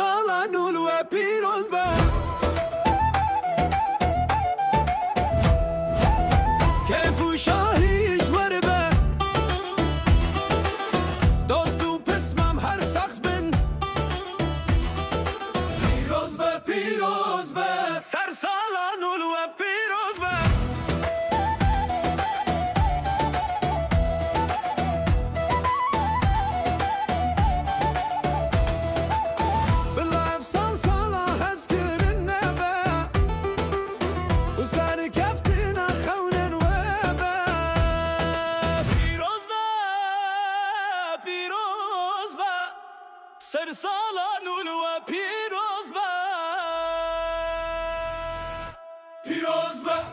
سرسالان و پیروز به کیف و شاهیش ور به دوست و پسمم هر سخت بن پیروز به سرسالان و پیروز به سرسالان و پیروز به پیروز به پیروز به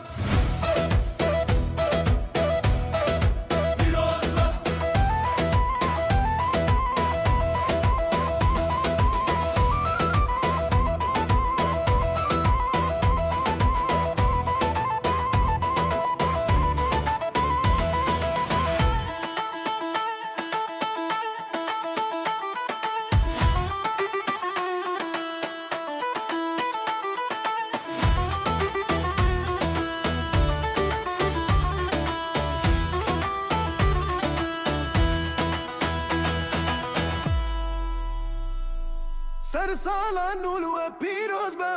سرسالان و پیروز به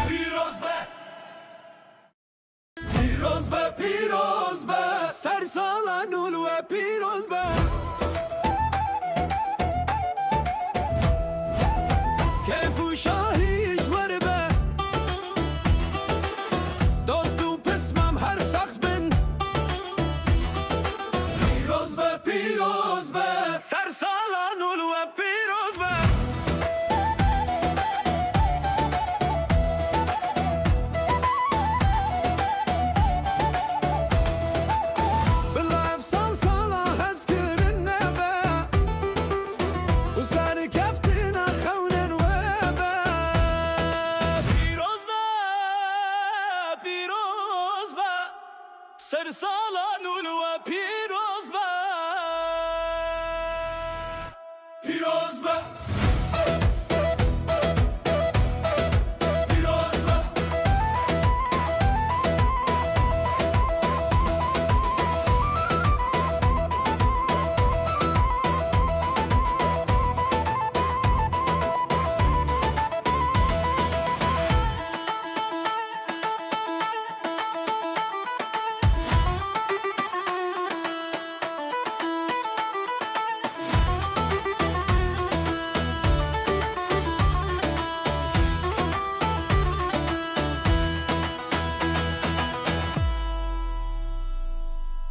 پیروز به پیروز به پیروز به سرسالان و پیروز به کیف و شاهیش ور به دوست و پسمم هر سخت بن پیروز به سرسالان و پیروز به بالله افسان سالا هست کرن نبه و سر کفتنا خونن و به پیروز به پیروز به سرسالان و پیروز به پیروز به پیروز به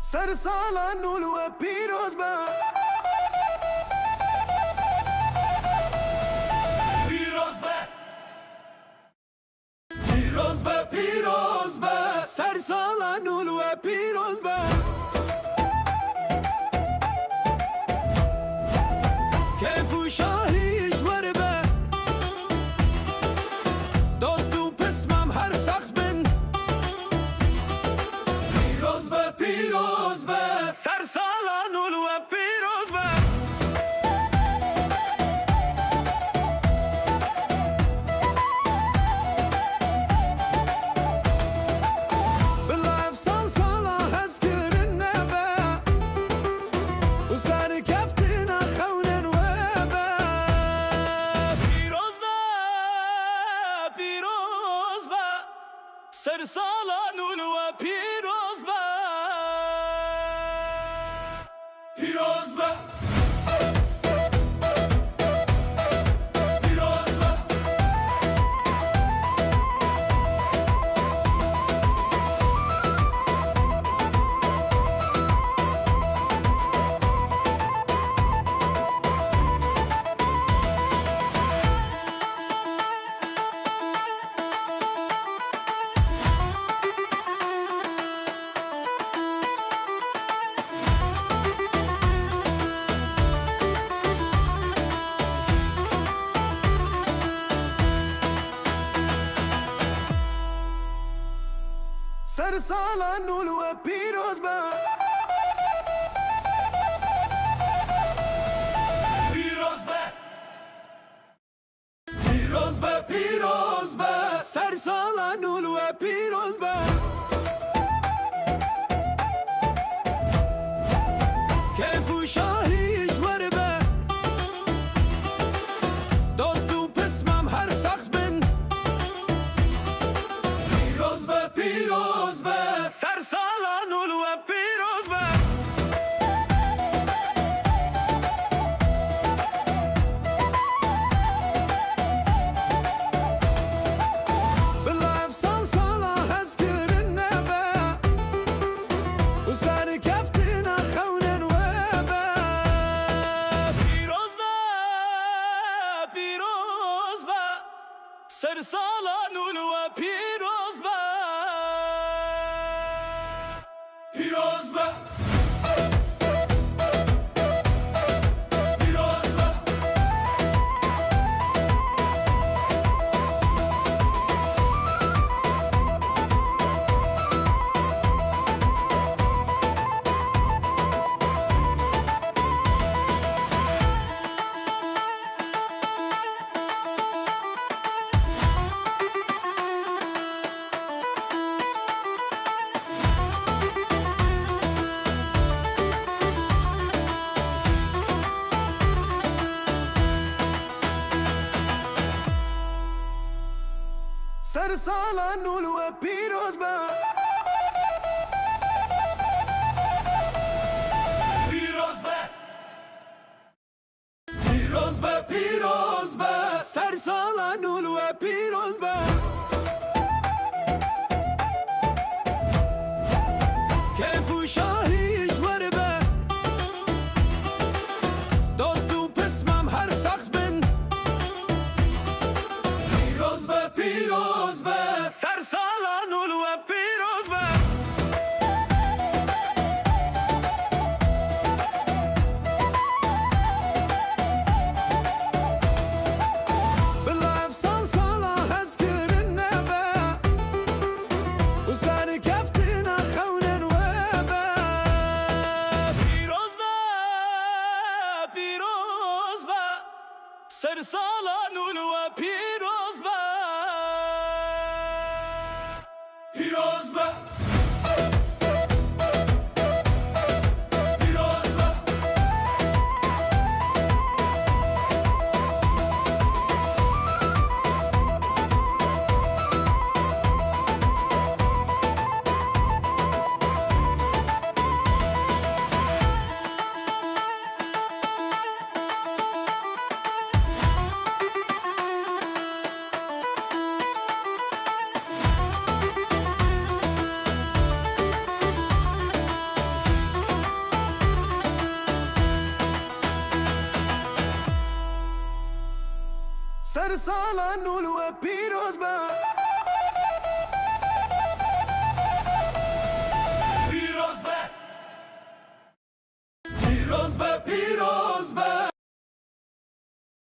سرسالان و پیروز به پیروز به پیروز به پیروز به سرسالان و پیروز به کیف و شاهیش ور به دوست و پسمم هر سخت بن پیروز به سرسالان و پیروز به بالله افسان سالا هست کرن نبه و سر کفتنا خونن و به پیروز به پیروز به سرسالان و پیروز به پیروز به پیروز به سرسالان و پیروز به سرسالان و پیروز به کیف و شاهیش ور به دوست و پسمم هر سخص بن پیروز به سرسالان و پیروز به سرسالان و پیروز به پیروز به پیروز به سرسالان و پیروز به پیروز به پیروز به پیروز به سرسالان و پیروز به کیف و شاهیش ور به دوست و پسمم هر سخص بن پیروز به پیروز به سرسالان و پیروز به بالله افسان سالا هز کرنه به و سر کفتنا خونن و به پیروز به پیروز به سرسالان و پیروز به پیروز به پیروز به سرسالان و پیروز به